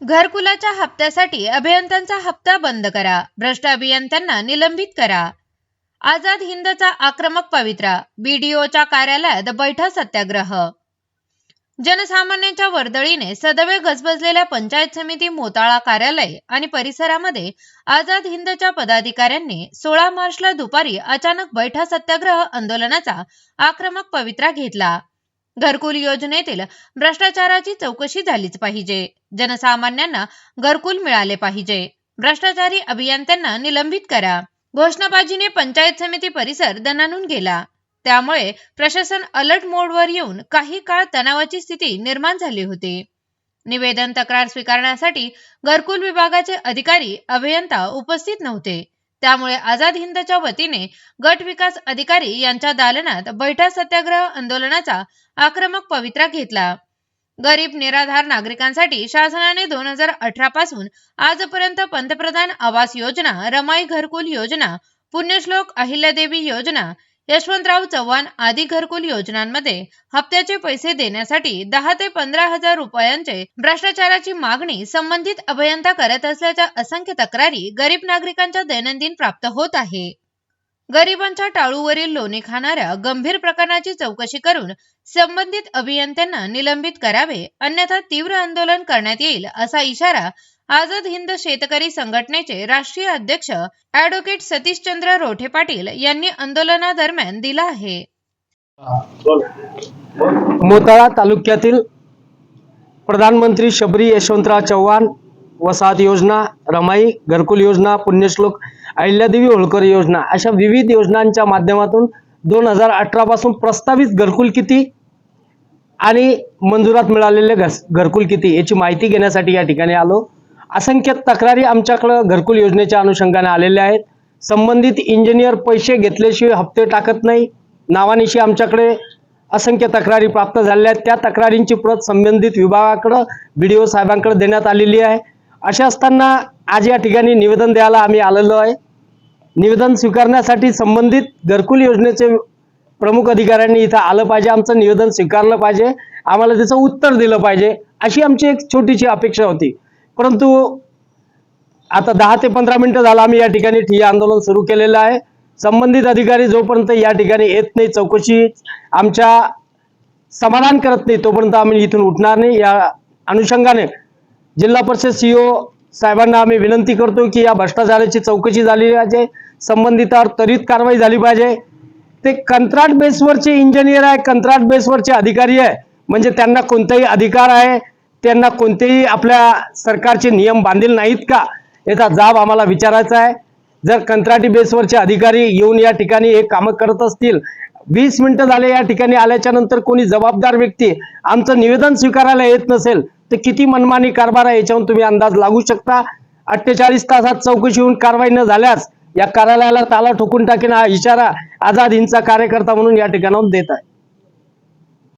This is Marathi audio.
घरकुलाच्या हप्त्यासाठी अभियंत्यांचा हप्ता बंद करा, भ्रष्ट अभियंत्यांना निलंबित करा. आझाद हिंदचा आक्रमक पवित्रा, बीडीओच्या कार्यालयात बैठा सत्याग्रह. जनसामान्यांच्या वर्दळीने सदैव गजबजलेल्या पंचायत समिती मोताळा कार्यालय आणि परिसरामध्ये आझाद हिंदच्या पदाधिकाऱ्यांनी 16 मार्चला दुपारी अचानक बैठा सत्याग्रह आंदोलनाचा आक्रमक पवित्रा घेतला. घरकुल योजनेतील भ्रष्टाचाराची चौकशी झालीच पाहिजे. जनसामान्यांना घरकुल मिळाले पाहिजे. भ्रष्टाचारी अभियंत्यांना निलंबित करा. घोषणाबाजीने पंचायत समिती परिसर दणाणून गेला. त्यामुळे प्रशासन अलर्ट मोडवर येऊन काही काळ तणावाची स्थिती निर्माण झाली होती. निवेदन तक्रार स्वीकारण्यासाठी घरकुल विभागाचे अधिकारी अभियंता उपस्थित नव्हते. त्यामुळे आझाद हिंदच्या वतीने गट विकास अधिकारी यांच्या दालनात बैठा सत्याग्रह आंदोलनाचा आक्रमक पवित्रा घेतला. गरीब निराधार नागरिकांसाठी शासनाने 2018 पासून आजपर्यंत पंतप्रधान आवास योजना, रमाई घरकुल योजना, पुण्यश्लोक अहिल्यादेवी योजना, यशवंतराव चव्हाण आदी घरकुल योजनांमध्ये हप्त्याचे पैसे देण्यासाठी 10 ते 15 हजार रुपयांचे भ्रष्टाचाराची मागणी संबंधित अभियंता करत असल्याच्या असंख्य तक्रारी गरीब नागरिकांच्या दैनंदिन प्राप्त होत आहे. गरिबांच्या टाळूवरील लोणी खाणाऱ्या गंभीर प्रकरणाची चौकशी करून संबंधित अभियंत्यांना निलंबित करावे, अन्यथा तीव्र आंदोलन करण्यात येईल असा इशारा आझाद हिंद शेतकरी संघटनेचे राष्ट्रीय अध्यक्ष ॲडव्होकेट सतीशचंद्र रोठे पाटील यांनी आंदोलनादरम्यान दिला आहे. मोताळा तालुक्यातील प्रधानमंत्री शबरी यशवंतराव चव्हाण वसाहत योजना, रमाई घरकुल योजना, पुण्यश्लोक अहिल्यादेवी होळकर योजना अशा विविध योजनांच्या माध्यमातून 2018 पासून प्रस्तावित घरकुल किती आणि मंजुरात मिळालेले घरकुल किती याची माहिती घेण्यासाठी या ठिकाणी आलो. असंख्य तक्रारी आमच्याकडे घरकुल योजनेच्या अनुषंगाने आलेल्या आहेत. संबंधित इंजिनियर पैसे घेतल्याशिवाय हप्ते टाकत नाही, नावानिशी आमच्याकडे असंख्य तक्रारी प्राप्त झालेल्या आहेत. त्या तक्रारींची प्रत संबंधित विभागाकडे BDO साहेबांकडे देण्यात आलेली आहे. अशा असताना आज या ठिकाणी निवेदन द्यायला आम्ही आलेलो आहे. निवेदन स्वीकारण्यासाठी संबंधित घरकुल योजनेचे प्रमुख अधिकाऱ्यांनी इथं आलं पाहिजे, आमचं निवेदन स्वीकारलं पाहिजे, आम्हाला त्याचं उत्तर दिलं पाहिजे अशी आमची एक छोटीशी अपेक्षा होती. परंतु आता 10 ते 15 मिनिटं झालं आम्ही या ठिकाणी ठिय्या आंदोलन सुरू केलेलं आहे. संबंधित अधिकारी जोपर्यंत या ठिकाणी येत नाही, चौकशी आमच्या समाधान करत नाही, तोपर्यंत आम्ही इथून उठणार नाही. या अनुषंगाने जिल्हा परिषद CEO साहेबांना आम्ही विनंती करतो की या भ्रष्टाचाराची चौकशी झाली पाहिजे, संबंधितावर त्वरित कारवाई झाली पाहिजे. ते कंत्राट बेसवरचे इंजिनियर आहे, कंत्राट बेसवरचे अधिकारी आहे, म्हणजे त्यांना कोणताही अधिकार आहे, त्यांना कोणतेही आपल्या सरकारचे नियम बांधील नाहीत का याचा जाब आम्हाला विचारायचा आहे. जर कंत्राटी बेसवरचे अधिकारी येऊन या ठिकाणी हे कामं करत असतील, 20 मिनिटं झाले या ठिकाणी आल्याच्या नंतर कोणी जबाबदार व्यक्ती आमचं निवेदन स्वीकारायला येत नसेल तर किती मनमानी कारभार आहे याच्यावरून तुम्ही अंदाज लागू शकता. 48 तासात चौकशी होऊन कारवाई न झाल्यास या कार्यालयाला ताला ठोकून टाकेन हा इशारा आझाद हिंदचा कार्यकर्ता म्हणून या ठिकाणाहून देत आहे.